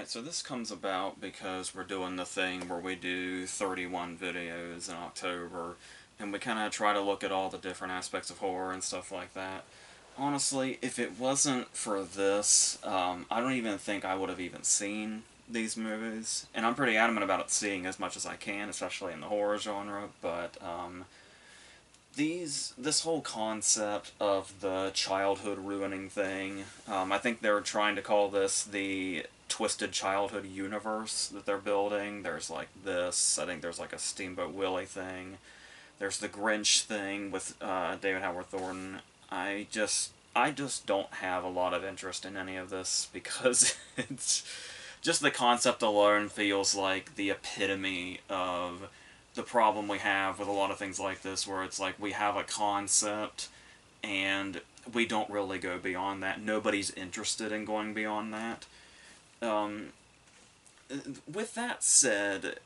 Alright, so this comes about because we're doing the thing where we do 31 videos in October, and we kind of try to look at all the different aspects of horror and stuff like that. Honestly, if it wasn't for this, I don't even think I would have even seen these movies. And I'm pretty adamant about seeing as much as I can, especially in the horror genre, but this whole concept of the childhood ruining thing, I think they're trying to call this the twisted childhood universe that they're building. There's like this, I think there's like a Steamboat Willie thing. There's the Grinch thing with David Howard Thornton. I just don't have a lot of interest in any of this because it's just the concept alone feels like the epitome of the problem we have with a lot of things like this, where it's like we have a concept and we don't really go beyond that. Nobody's interested in going beyond that. Um, with that said,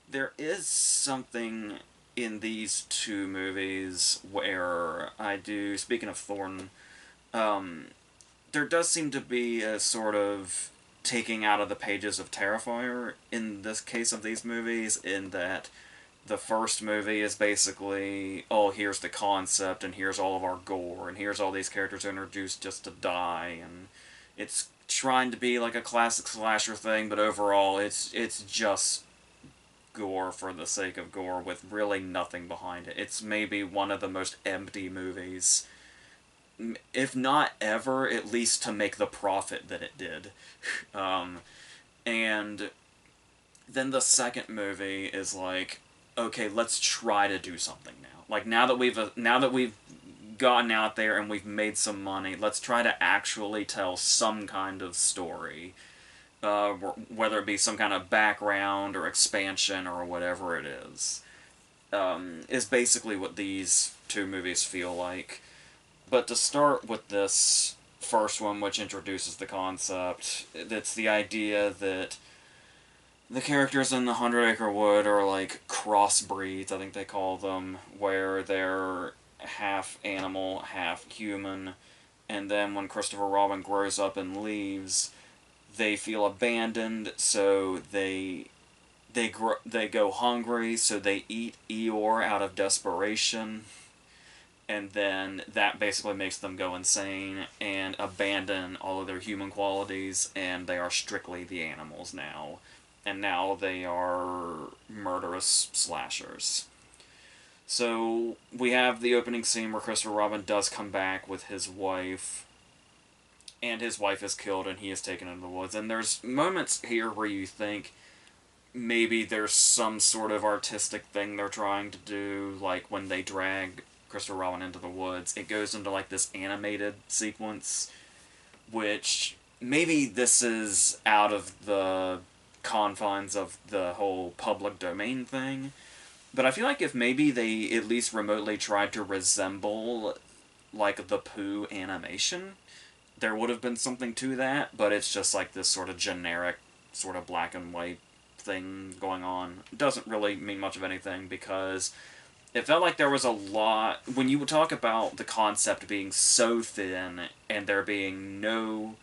there is something in these two movies where I do, speaking of Thornton, um, there does seem to be a sort of taking out of the pages of Terrifier in this case of these movies, in that the first movie is basically, oh, here's the concept, and here's all of our gore, and here's all these characters introduced just to die, and it's trying to be like a classic slasher thing, but overall it's just gore for the sake of gore with really nothing behind it. It's maybe one of the most empty movies, if not ever, at least to make the profit that it did. And then the second movie is like, okay, let's try to do something now. Like now that we've gotten out there and we've made some money, let's try to actually tell some kind of story, whether it be some kind of background or expansion or whatever it is basically what these two movies feel like. But to start with this first one, which introduces the concept, it's the idea that the characters in the Hundred Acre Wood are like crossbreeds, I think they call them, where they're half animal, half human, and then when Christopher Robin grows up and leaves, they feel abandoned, so they go hungry, so they eat Eeyore out of desperation, and then that basically makes them go insane and abandon all of their human qualities, and they are strictly the animals now. And now they are murderous slashers. So we have the opening scene where Christopher Robin does come back with his wife, and his wife is killed and he is taken into the woods. And there's moments here where you think maybe there's some sort of artistic thing they're trying to do, like when they drag Christopher Robin into the woods. It goes into like this animated sequence, which maybe this is out of the confines of the whole public domain thing, but I feel like if maybe they at least remotely tried to resemble like the Pooh animation, there would have been something to that, but it's just like this sort of generic, sort of black and white thing going on. It doesn't really mean much of anything because it felt like there was a lot, when you would talk about the concept being so thin and there being no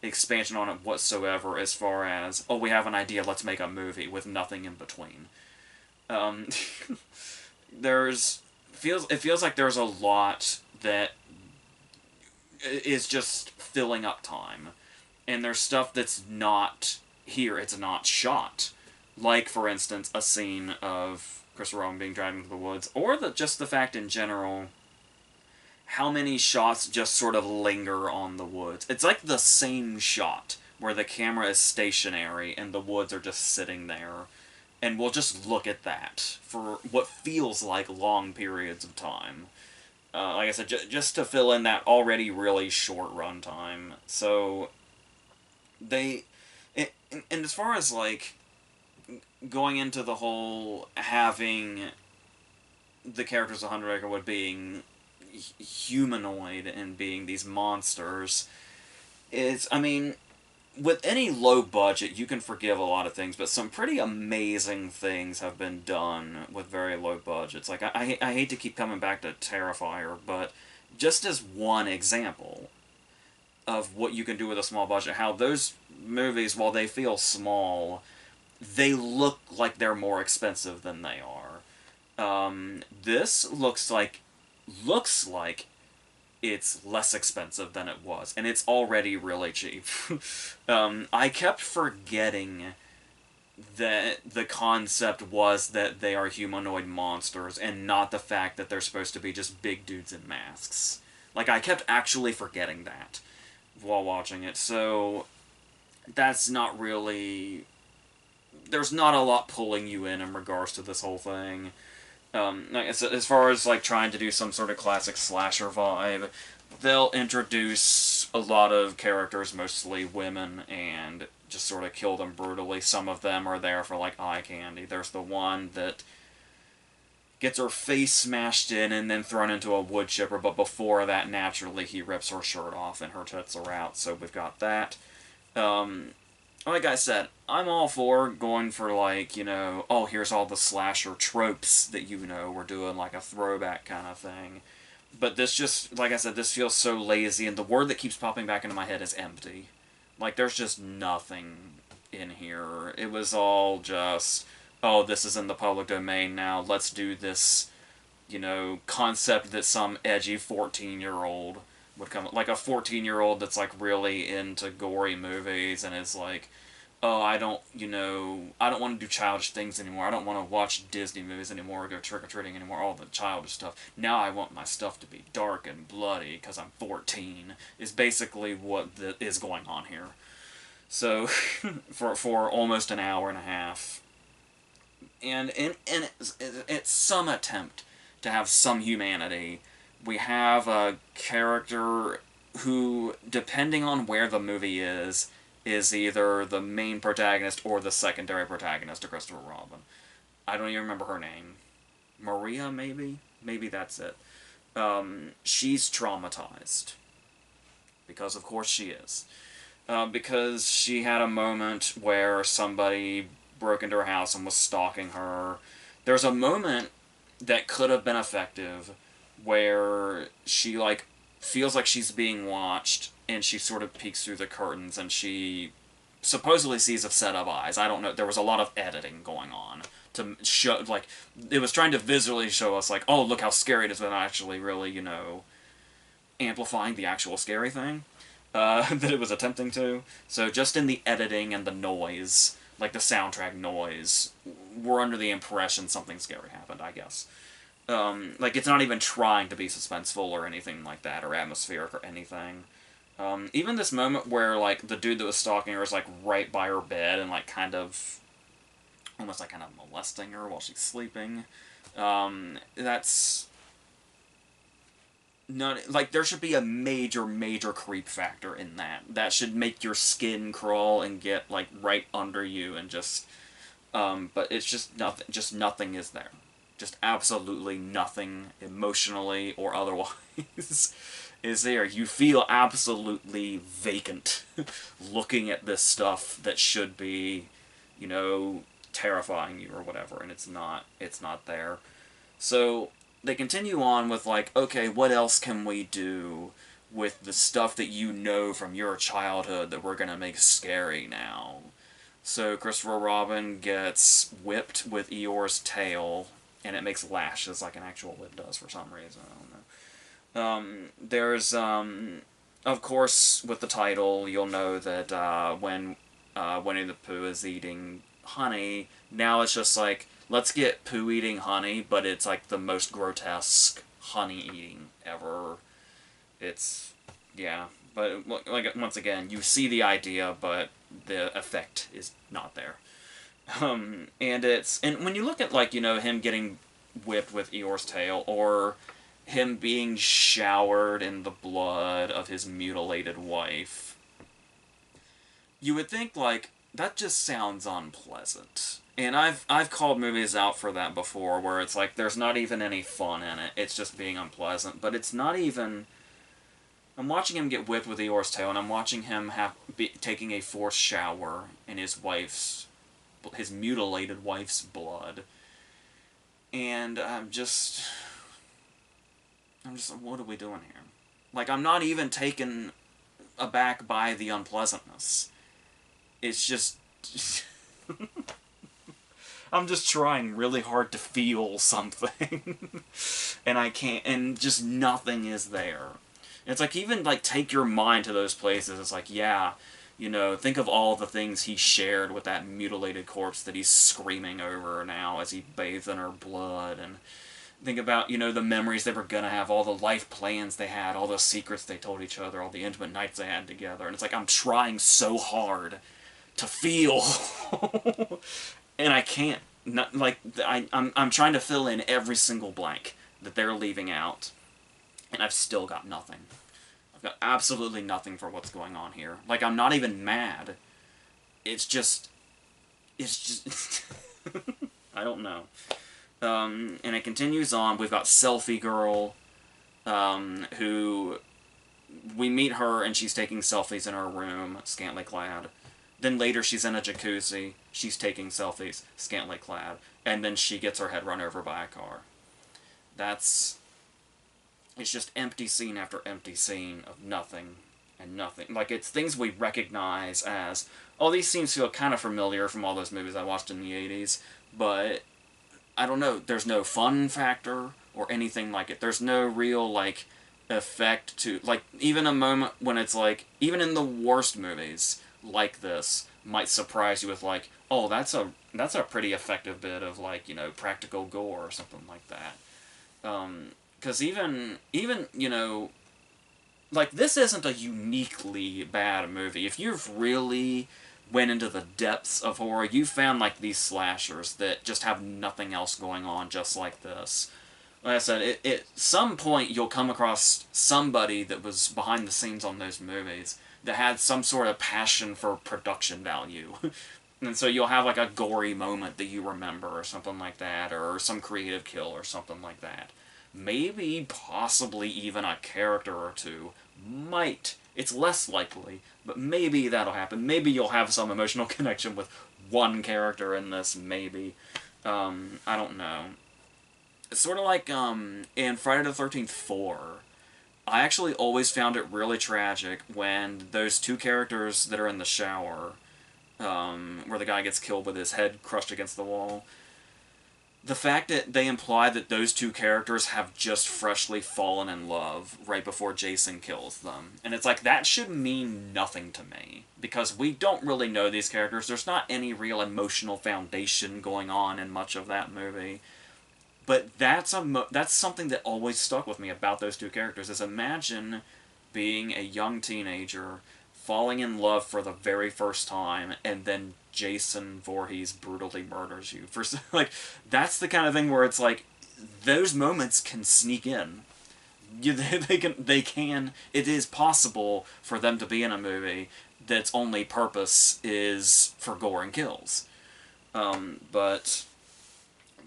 expansion on it whatsoever, as far as, oh, we have an idea, let's make a movie, with nothing in between. Um, it feels like there's a lot that is just filling up time. And there's stuff that's not here, it's not shot. Like, for instance, a scene of Christopher Robin being dragged into the woods, or just the fact in general how many shots just sort of linger on the woods. It's like the same shot where the camera is stationary and the woods are just sitting there, and we'll just look at that for what feels like long periods of time. Like I said, just to fill in that already really short runtime. So they, and as far as like going into the whole having the characters of Hundred Acre Wood being humanoid and being these monsters, I mean, with any low budget, you can forgive a lot of things, but some pretty amazing things have been done with very low budgets. Like, I hate to keep coming back to Terrifier, but just as one example, of what you can do with a small budget. How those movies, while they feel small, they look like they're more expensive than they are. This looks like it's less expensive than it was, and it's already really cheap. I kept forgetting that the concept was that they are humanoid monsters and not the fact that they're supposed to be just big dudes in masks. Like, I kept actually forgetting that while watching it, so that's not really. There's not a lot pulling you in regards to this whole thing. Like as far as like trying to do some sort of classic slasher vibe, they'll introduce a lot of characters, mostly women, and just sort of kill them brutally. Some of them are there for like eye candy. There's the one that gets her face smashed in and then thrown into a wood chipper, but before that, naturally, he rips her shirt off and her tits are out, so we've got that. Um, like I said, I'm all for going for, like, oh, here's all the slasher tropes that, we're doing, like a throwback kind of thing. But this just, like I said, this feels so lazy, and the word that keeps popping back into my head is empty. Like, there's just nothing in here. It was all just, oh, this is in the public domain now, let's do this, concept that some edgy 14-year-old would come, like a 14-year-old that's, like, really into gory movies and is like, oh, I don't want to do childish things anymore. I don't want to watch Disney movies anymore or go trick-or-treating anymore, all the childish stuff. Now I want my stuff to be dark and bloody because I'm 14, is basically what is going on here. So, for almost an hour and a half. And it's some attempt to have some humanity. We have a character who, depending on where the movie is either the main protagonist or the secondary protagonist to Christopher Robin. I don't even remember her name. Maria, maybe? Maybe that's it. She's traumatized. Because, of course, she is. Because she had a moment where somebody broke into her house and was stalking her. There's a moment that could have been effective where she, like, feels like she's being watched, and she sort of peeks through the curtains, and she supposedly sees a set of eyes. I don't know. There was a lot of editing going on to show, like, it was trying to visually show us, like, oh, look how scary it is, but actually really, amplifying the actual scary thing that it was attempting to. So just in the editing and the noise, like the soundtrack noise, we're under the impression something scary happened, I guess. Like, it's not even trying to be suspenseful or anything like that, or atmospheric or anything. Even this moment where, like, the dude that was stalking her is, like, right by her bed and, like, almost, like, kind of molesting her while she's sleeping. That's not, like, there should be a major, major creep factor in that. That should make your skin crawl and get, like, right under you and just, but it's just nothing is there. Just absolutely nothing emotionally or otherwise is there. You feel absolutely vacant looking at this stuff that should be, terrifying you or whatever, and it's not there. So they continue on with, like, okay, what else can we do with the stuff that you know from your childhood that we're gonna make scary now? So Christopher Robin gets whipped with Eeyore's tail, and it makes lashes like an actual whip does for some reason. I don't know. There's, of course, with the title, you'll know that when Winnie-the-Pooh is eating honey, now it's just like, let's get Pooh eating honey, but it's like the most grotesque honey eating ever. It's, yeah. But, like, once again, you see the idea, but the effect is not there. And when you look at, like, him getting whipped with Eeyore's tail, or him being showered in the blood of his mutilated wife, you would think, like, that just sounds unpleasant. And I've called movies out for that before, where it's like, there's not even any fun in it, it's just being unpleasant, but it's not even. I'm watching him get whipped with Eeyore's tail, and I'm watching him taking a forced shower in his mutilated wife's blood. And I'm just, what are we doing here? Like, I'm not even taking aback by the unpleasantness. It's just... I'm just trying really hard to feel something. And I can't, and just nothing is there. And it's like, even, like, take your mind to those places. It's like, yeah, you know, think of all the things he shared with that mutilated corpse that he's screaming over now as he bathed in her blood, and think about, you know, the memories they were gonna have, all the life plans they had, all the secrets they told each other, all the intimate nights they had together, and it's like, I'm trying so hard to feel, and I can't. Not, like, I'm trying to fill in every single blank that they're leaving out, and I've still got nothing. I've got absolutely nothing for what's going on here. Like, I'm not even mad. It's just... I don't know. And it continues on. We've got Selfie Girl, who... We meet her, and she's taking selfies in her room, scantily clad. Then later she's in a jacuzzi, she's taking selfies, scantily clad. And then she gets her head run over by a car. That's... It's just empty scene after empty scene of nothing and nothing. Like, it's things we recognize as, oh, these scenes feel kind of familiar from all those movies I watched in the 80s, but I don't know, there's no fun factor or anything like it. There's no real, like, effect to, like, even a moment when it's like, even in the worst movies like this, might surprise you with, like, oh, that's a pretty effective bit of, like, you know, practical gore or something like that. Because even, you know, like, this isn't a uniquely bad movie. If you've really went into the depths of horror, you found, like, these slashers that just have nothing else going on just like this. Like I said, at some point you'll come across somebody that was behind the scenes on those movies that had some sort of passion for production value. And so you'll have, like, a gory moment that you remember or something like that, or some creative kill or something like that. Maybe, possibly even a character or two might. It's less likely, but maybe that'll happen. Maybe you'll have some emotional connection with one character in this, maybe. I don't know. It's sort of like, in Friday the 13th 4, I actually always found it really tragic when those two characters that are in the shower, where the guy gets killed with his head crushed against the wall, the fact that they imply that those two characters have just freshly fallen in love right before Jason kills them. And it's like, that should mean nothing to me, because we don't really know these characters. There's not any real emotional foundation going on in much of that movie. But that's something that always stuck with me about those two characters, is imagine being a young teenager, falling in love for the very first time, and then Jason Voorhees brutally murders you. Like, that's the kind of thing where it's like, those moments can sneak in. They can, it is possible for them to be in a movie that's only purpose is for gore and kills. But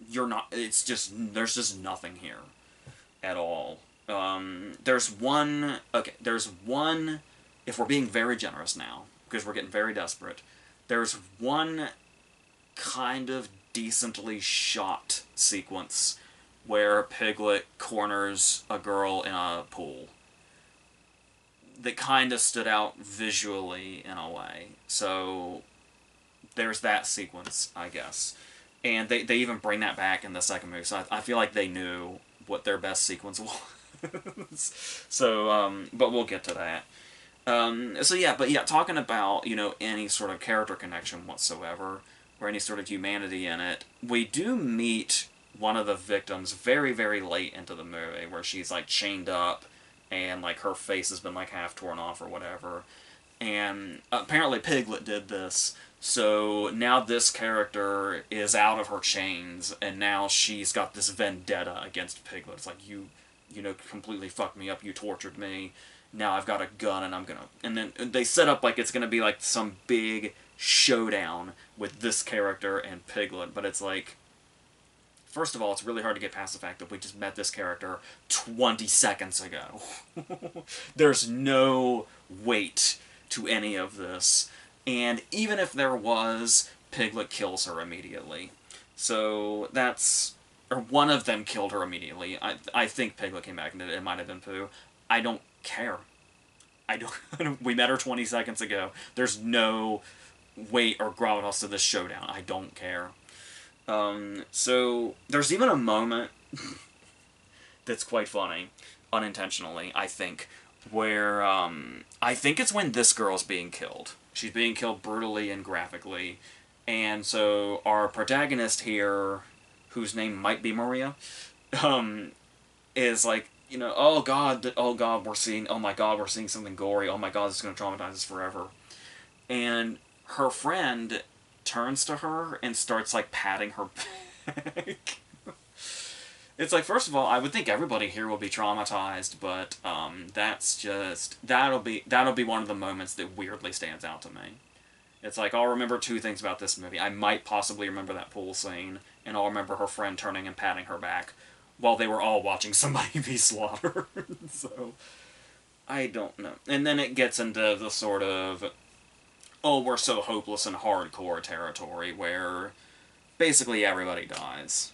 you're not, it's just, there's just nothing here at all. There's one, if we're being very generous now, because we're getting very desperate, there's one kind of decently shot sequence where Piglet corners a girl in a pool that kind of stood out visually in a way. So there's that sequence, I guess. And they even bring that back in the second movie, so I feel like they knew what their best sequence was. So, but we'll get to that. So yeah, talking about, you know, any sort of character connection whatsoever, or any sort of humanity in it, we do meet one of the victims very, very late into the movie, where she's, like, chained up, and, like, her face has been, like, half torn off or whatever. And apparently Piglet did this, so now this character is out of her chains, and now she's got this vendetta against Piglet. It's like, you know, completely fucked me up, you tortured me, now I've got a gun and I'm gonna... And then they set up like it's gonna be like some big showdown with this character and Piglet, but it's like... First of all, it's really hard to get past the fact that we just met this character 20 seconds ago. There's no weight to any of this. And even if there was, Piglet kills her immediately. So that's... Or one of them killed her immediately. I think Piglet came back and it might have been Pooh. I don't care. I don't. We met her 20 seconds ago. There's no weight or gravitas to this showdown. I don't care. So there's even a moment that's quite funny, unintentionally, I think, where I think it's when this girl's being killed. She's being killed brutally and graphically, and so our protagonist here, whose name might be Maria, is like, oh god, oh my god, we're seeing something gory. Oh my god, this is gonna traumatize us forever. And her friend turns to her and starts like patting her back. It's like, first of all, I would think everybody here will be traumatized, but that's just that'll be one of the moments that weirdly stands out to me. It's like, I'll remember two things about this movie. I might possibly remember that pool scene, and I'll remember her friend turning and patting her back while they were all watching somebody be slaughtered. So, I don't know. And then it gets into the sort of, oh, we're so hopeless and hardcore territory where basically everybody dies.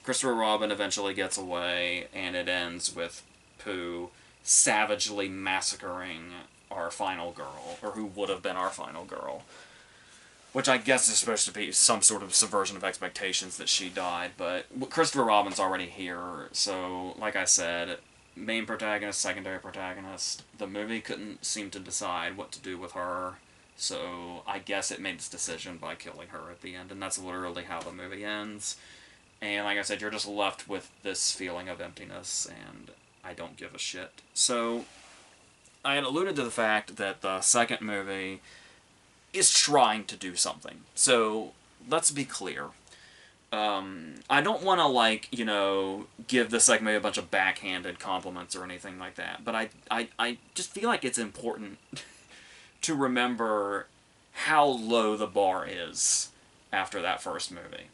Christopher Robin eventually gets away, and it ends with Pooh savagely massacring our final girl, or who would have been our final girl. Which I guess is supposed to be some sort of subversion of expectations that she died, but Christopher Robin's already here, so, like I said, main protagonist, secondary protagonist, the movie couldn't seem to decide what to do with her, so I guess it made its decision by killing her at the end, and that's literally how the movie ends. And like I said, you're just left with this feeling of emptiness, and I don't give a shit. So, I had alluded to the fact that the second movie is trying to do something. So, let's be clear. I don't want to, give the second movie a bunch of backhanded compliments or anything like that, but I just feel like it's important to remember how low the bar is after that first movie.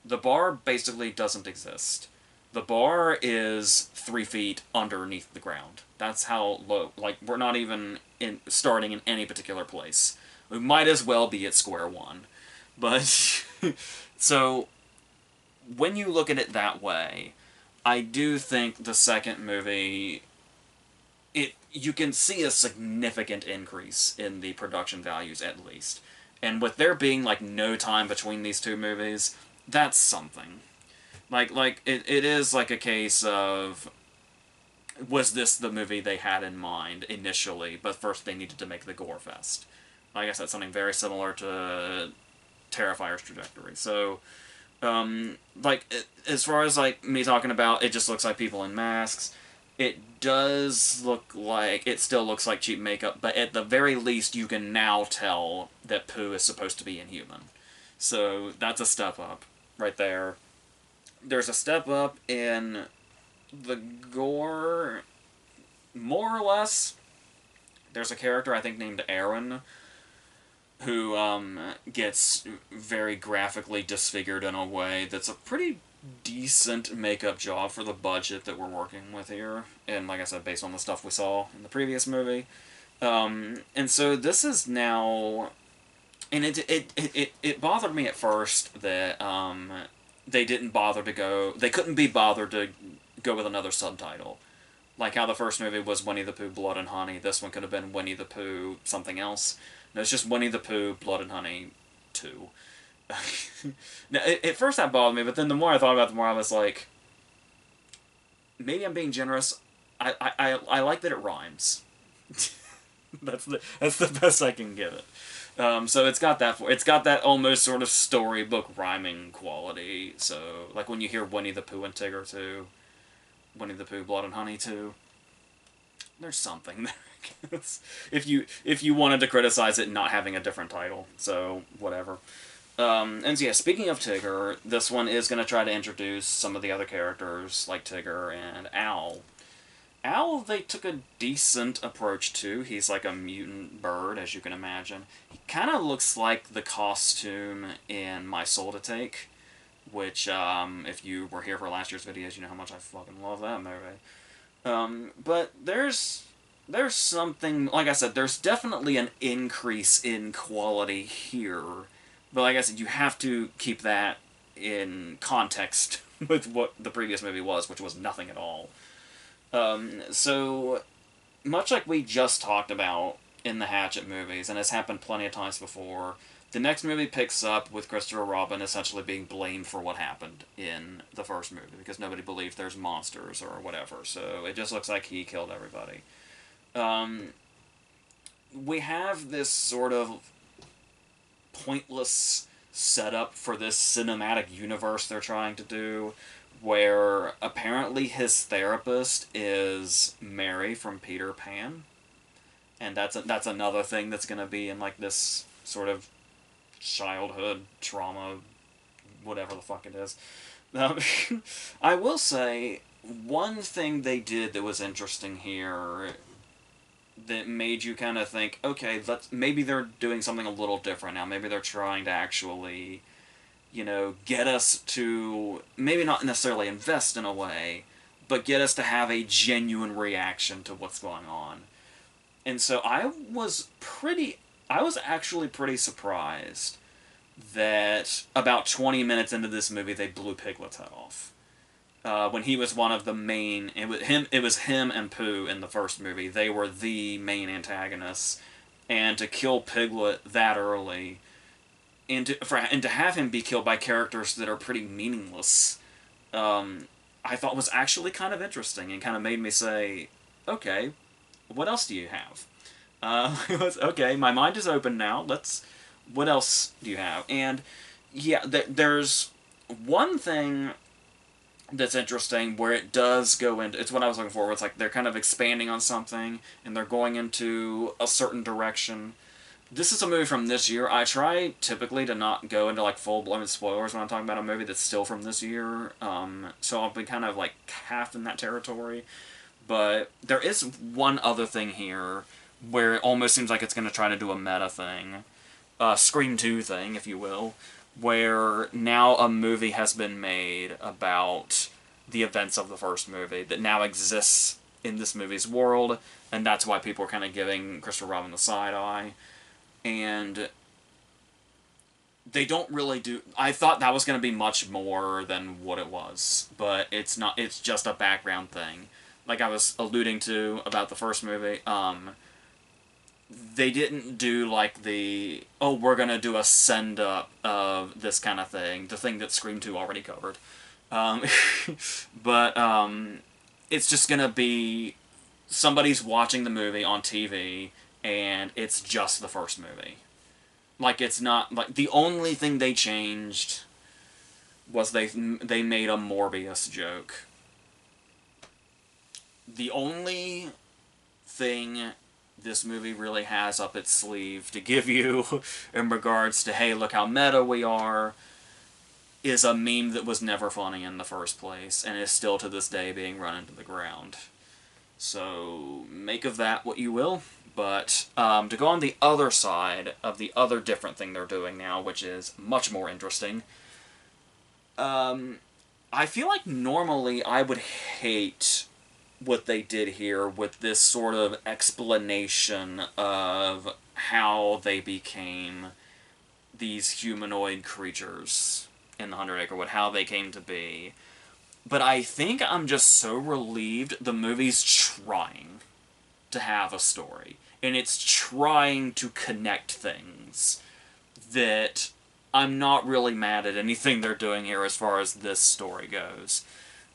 The bar basically doesn't exist. The bar is 3 feet underneath the ground. That's how low. Like, we're not even starting in any particular place. We might as well be at square one. But, so, when you look at it that way, I do think the second movie, you can see a significant increase in the production values, at least. And with there being, no time between these two movies, that's something. It is like a case of, was this the movie they had in mind initially, but first they needed to make the gore fest. I guess that's something very similar to Terrifier's trajectory. So, as far as, me talking about, it just looks like people in masks, it does look like, it still looks like cheap makeup, but at the very least you can now tell that Pooh is supposed to be inhuman. So, that's a step up. Right there. There's a step up in the gore, more or less. There's a character, I think, named Aaron, who gets very graphically disfigured in a way that's a pretty decent makeup job for the budget that we're working with here. And like I said, based on the stuff we saw in the previous movie. And so this is now... And it bothered me at first that they didn't bother to go... They couldn't be bothered to go with another subtitle. Like how the first movie was Winnie-the-Pooh, Blood and Honey. This one could have been Winnie-the-Pooh, something else. No, it's just Winnie-the-Pooh, Blood and Honey 2. Now, at first that bothered me, but then the more I thought about it, the more I was like... Maybe I'm being generous. I like that it rhymes. That's the best I can give it. So it's got that almost sort of storybook rhyming quality. So, like when you hear Winnie-the-Pooh and Tigger 2, Winnie-the-Pooh, Blood and Honey 2, there's something there, I guess. If you wanted to criticize it not having a different title. So, whatever. And so yeah, speaking of Tigger, this one is going to try to introduce some of the other characters, like Tigger and Owl. Owl, they took a decent approach to. He's like a mutant bird, as you can imagine. He kind of looks like the costume in My Soul to Take, which, if you were here for last year's videos, you know how much I fucking love that movie. But there's something, like I said, there's definitely an increase in quality here. But like I said, you have to keep that in context with what the previous movie was, which was nothing at all. So, much like we just talked about in the Hatchet movies, and it's happened plenty of times before, the next movie picks up with Christopher Robin essentially being blamed for what happened in the first movie because nobody believes there's monsters or whatever. So it just looks like he killed everybody. Um, we have this sort of pointless setup for this cinematic universe they're trying to do, where apparently his therapist is Mary from Peter Pan, and that's another thing that's going to be in like this sort of childhood trauma, whatever the fuck it is. Um, I will say one thing they did that was interesting here that made you kind of think, okay, maybe they're doing something a little different now. Maybe they're trying to actually, get us to maybe not necessarily invest in a way, but get us to have a genuine reaction to what's going on. And so I was actually pretty surprised that about 20 minutes into this movie they blew Piglet's head off. When he was one of the main, it was him and Pooh in the first movie. They were the main antagonists, and to kill Piglet that early, and to have him be killed by characters that are pretty meaningless, I thought was actually kind of interesting and kind of made me say, okay, what else do you have? It was, okay, my mind is open now. What else do you have? And yeah, there's one thing that's interesting where it does go into, it's what I was looking for, where it's like they're kind of expanding on something and they're going into a certain direction. This is a movie from this year. I try typically to not go into like full-blown spoilers when I'm talking about a movie that's still from this year, so I'll be kind of like half in that territory. But there is one other thing here where it almost seems like it's going to try to do a meta thing, Scream 2 thing, if you will, where now a movie has been made about the events of the first movie that now exists in this movie's world, and that's why people are kind of giving Christopher Robin the side eye. And they don't really do... I thought that was going to be much more than what it was, but it's not. It's just a background thing. Like I was alluding to about the first movie, they didn't do like the, oh, we're gonna do a send up of this kind of thing, the thing that Scream 2 already covered. Um, but it's just gonna be somebody's watching the movie on TV and it's just the first movie. Like, it's not, like, the only thing they changed was they made a Morbius joke. The only thing this movie really has up its sleeve to give you in regards to, hey, look how meta we are, is a meme that was never funny in the first place and is still to this day being run into the ground. So make of that what you will. But to go on the other side of the other different thing they're doing now, which is much more interesting, I feel like normally I would hate what they did here with this sort of explanation of how they became these humanoid creatures in the 100 Acre Wood, how they came to be. But I think I'm just so relieved the movie's trying to have a story. And it's trying to connect things that I'm not really mad at anything they're doing here as far as this story goes.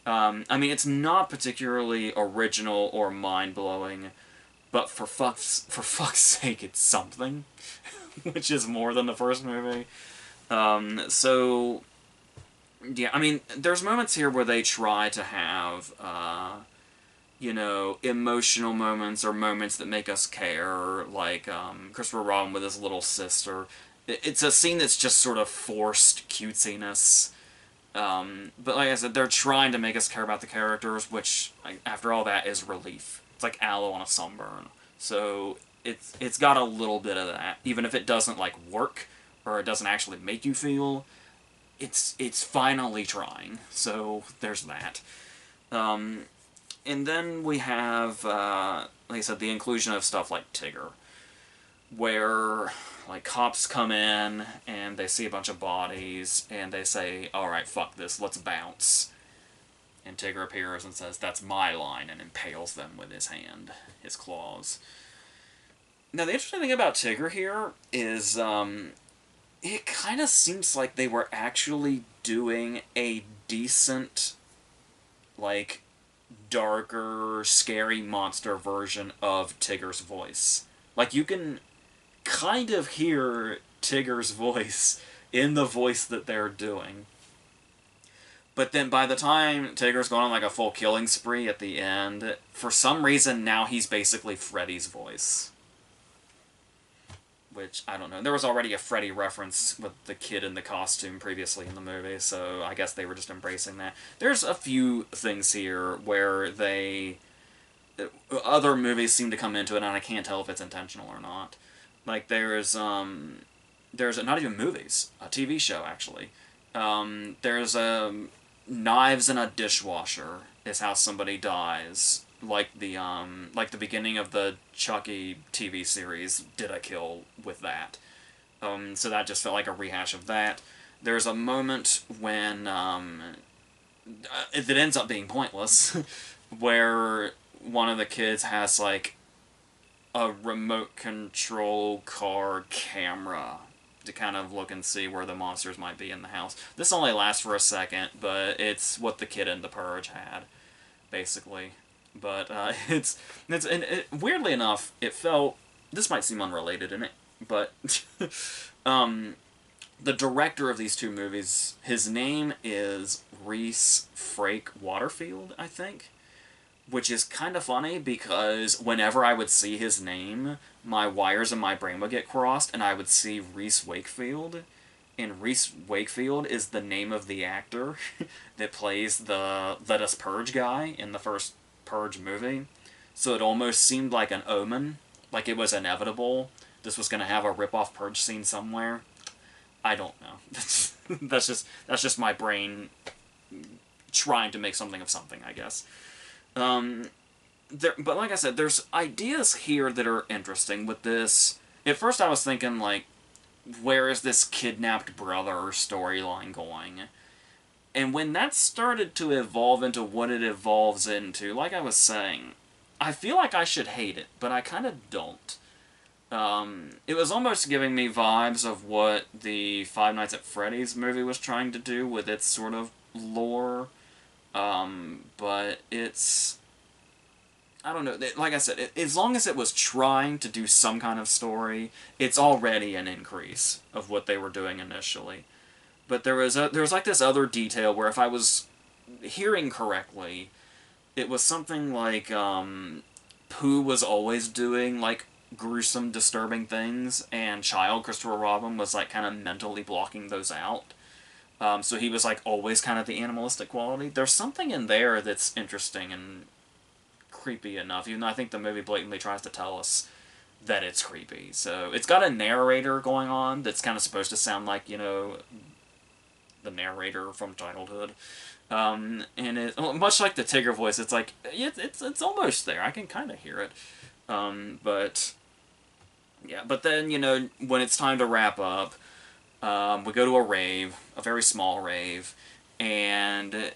I mean, it's not particularly original or mind-blowing, but for fuck's sake, it's something, which is more than the first movie. So, yeah, I mean, there's moments here where they try to have, emotional moments or moments that make us care, like Christopher Robin with his little sister. It's a scene that's just sort of forced cutesiness. But like I said, they're trying to make us care about the characters, which, after all that, is relief. It's like aloe on a sunburn. So it's got a little bit of that, even if it doesn't like work or it doesn't actually make you feel. It's finally trying. So there's that. And then we have, like I said, the inclusion of stuff like Tigger, where like cops come in and they see a bunch of bodies and they say, alright, fuck this, let's bounce. And Tigger appears and says, "That's my line," and impales them with his hand, his claws. Now, the interesting thing about Tigger here is, it kind of seems like they were actually doing a decent, like, darker, scary monster version of Tigger's voice. Like, you can kind of hear Tigger's voice in the voice that they're doing. But then by the time Tigger's going on like a full killing spree at the end, for some reason now he's basically Freddy's voice. Which, I don't know. There was already a Freddy reference with the kid in the costume previously in the movie, so I guess they were just embracing that. There's a few things here where other movies seem to come into it, and I can't tell if it's intentional or not. Like, there's not even movies, a TV show, actually. There's knives in a dishwasher is how somebody dies. Like the beginning of the Chucky TV series did a kill with that. So that just felt like a rehash of that. There's a moment when it ends up being pointless, where one of the kids has like a remote control car camera to kind of look and see where the monsters might be in the house. This only lasts for a second, but it's what the kid in The Purge had, basically. But weirdly enough, it felt, this might seem unrelated in it, but the director of these two movies, his name is Reese Frake Waterfield, I think, which is kind of funny because whenever I would see his name, my wires in my brain would get crossed, and I would see Reese Wakefield, and Reese Wakefield is the name of the actor that plays the Let Us Purge guy in the first Purge movie. So it almost seemed like an omen, like it was inevitable. This was going to have a rip-off Purge scene somewhere. I don't know. That's just my brain trying to make something of something, I guess. But like I said, there's ideas here that are interesting with this. At first I was thinking, like, where is this kidnapped brother storyline going? And when that started to evolve into what it evolves into, like I was saying, I feel like I should hate it, but I kind of don't. It was almost giving me vibes of what the Five Nights at Freddy's movie was trying to do with its sort of lore. But it's... I don't know, like I said, as long as it was trying to do some kind of story, it's already an increase of what they were doing initially. But there was like this other detail where if I was hearing correctly, it was something like Pooh was always doing like gruesome, disturbing things, and Child Christopher Robin was like kind of mentally blocking those out. So he was like always kind of the animalistic quality. There's something in there that's interesting and creepy enough, even though I think the movie blatantly tries to tell us that it's creepy. So it's got a narrator going on that's kind of supposed to sound like, you know, the narrator from childhood. And it, much like the Tigger voice, it's like, it's almost there. I can kind of hear it. But, yeah, but then, you know, when it's time to wrap up, we go to a rave, a very small rave, and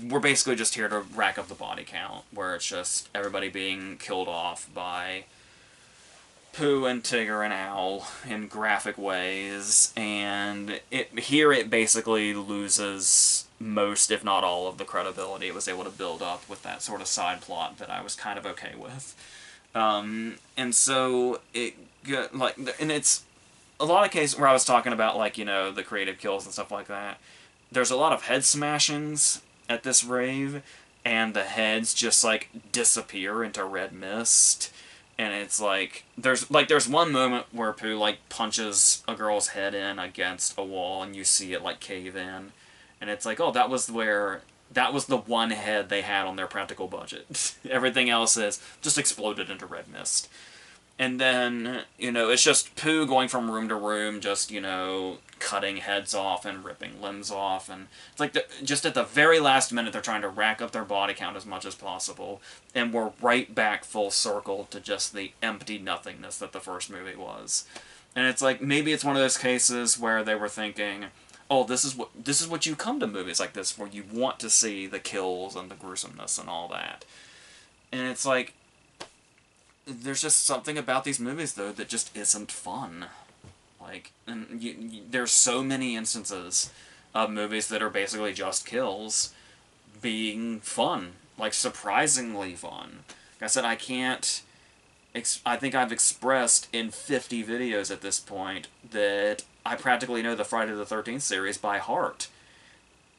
we're basically just here to rack up the body count, where it's just everybody being killed off by Pooh and Tigger and Owl in graphic ways, and here it basically loses most, if not all, of the credibility it was able to build up with that sort of side plot that I was kind of okay with. And so and it's a lot of cases where I was talking about, like, you know, the creative kills and stuff like that. There's a lot of head smashings at this rave, and the heads just, like, disappear into red mist. And it's like, there's one moment where Pooh, like, punches a girl's head in against a wall, and you see it, like, cave in. And it's like, oh, that was the one head they had on their practical budget. Everything else is just exploded into red mist. And then, you know, it's just Pooh going from room to room, just, you know, cutting heads off and ripping limbs off. And it's like, just at the very last minute, they're trying to rack up their body count as much as possible. And we're right back full circle to just the empty nothingness that the first movie was. And it's like, maybe it's one of those cases where they were thinking, oh, this is what you come to movies like this, where you want to see the kills and the gruesomeness and all that. And it's like, there's just something about these movies, though, that just isn't fun. Like, and there's so many instances of movies that are basically just kills being fun. Like, surprisingly fun. Like I said, I can't... I think I've expressed in 50 videos at this point that I practically know the Friday the 13th series by heart.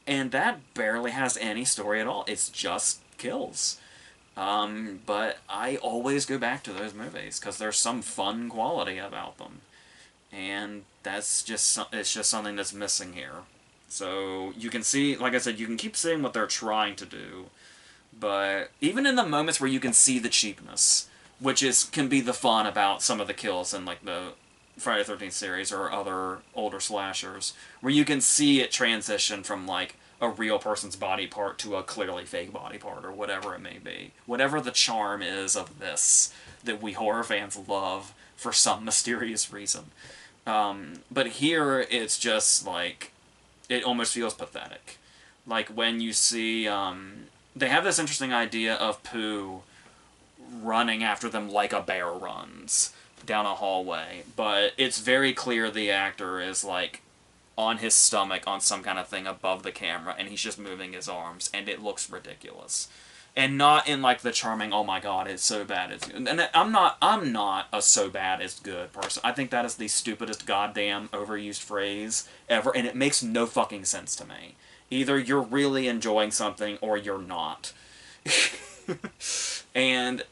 And that barely has any story at all. It's just kills. But I always go back to those movies because there's some fun quality about them. And that's just, it's just something that's missing here. So you can see, like I said, you can keep seeing what they're trying to do, but even in the moments where you can see the cheapness, which can be the fun about some of the kills in like the Friday the 13th series or other older slashers, where you can see it transition from like a real person's body part to a clearly fake body part, or whatever it may be. Whatever the charm is of this that we horror fans love for some mysterious reason. But here, it's just, like, it almost feels pathetic. Like, when you see, they have this interesting idea of Pooh running after them like a bear runs down a hallway, but it's very clear the actor is, like, on his stomach on some kind of thing above the camera, and he's just moving his arms, and it looks ridiculous. And not in, like, the charming, oh my god, it's so bad it's good. And I'm not a so bad it's good person. I think that is the stupidest goddamn overused phrase ever, and it makes no fucking sense to me. Either you're really enjoying something, or you're not. and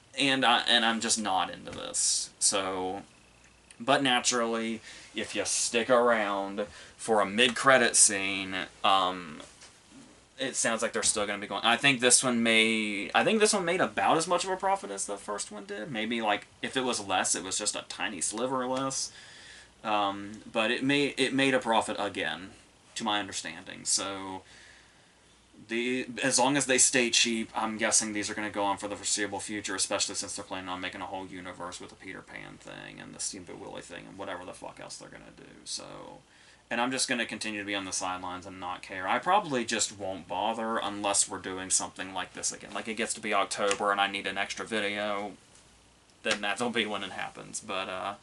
I'm just not into this. So, but naturally, if you stick around for a mid-credit scene, it sounds like they're still going to be going. I think this one made about as much of a profit as the first one did. Maybe, like, if it was less, it was just a tiny sliver less. But it made a profit again, to my understanding. So, as long as they stay cheap, I'm guessing these are going to go on for the foreseeable future, especially since they're planning on making a whole universe with the Peter Pan thing and the Steamboat Willie thing and whatever the fuck else they're going to do. So... And I'm just going to continue to be on the sidelines and not care. I probably just won't bother unless we're doing something like this again. Like, it gets to be October and I need an extra video, then that'll be when it happens. But,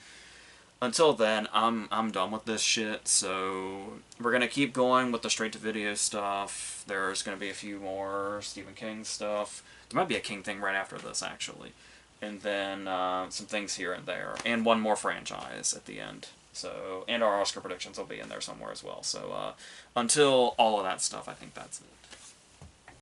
until then, I'm done with this shit, so we're going to keep going with the straight-to-video stuff. There's going to be a few more Stephen King stuff. There might be a King thing right after this, actually. And then, some things here and there. And one more franchise at the end. So, and our Oscar predictions will be in there somewhere as well. So, until all of that stuff, I think that's it.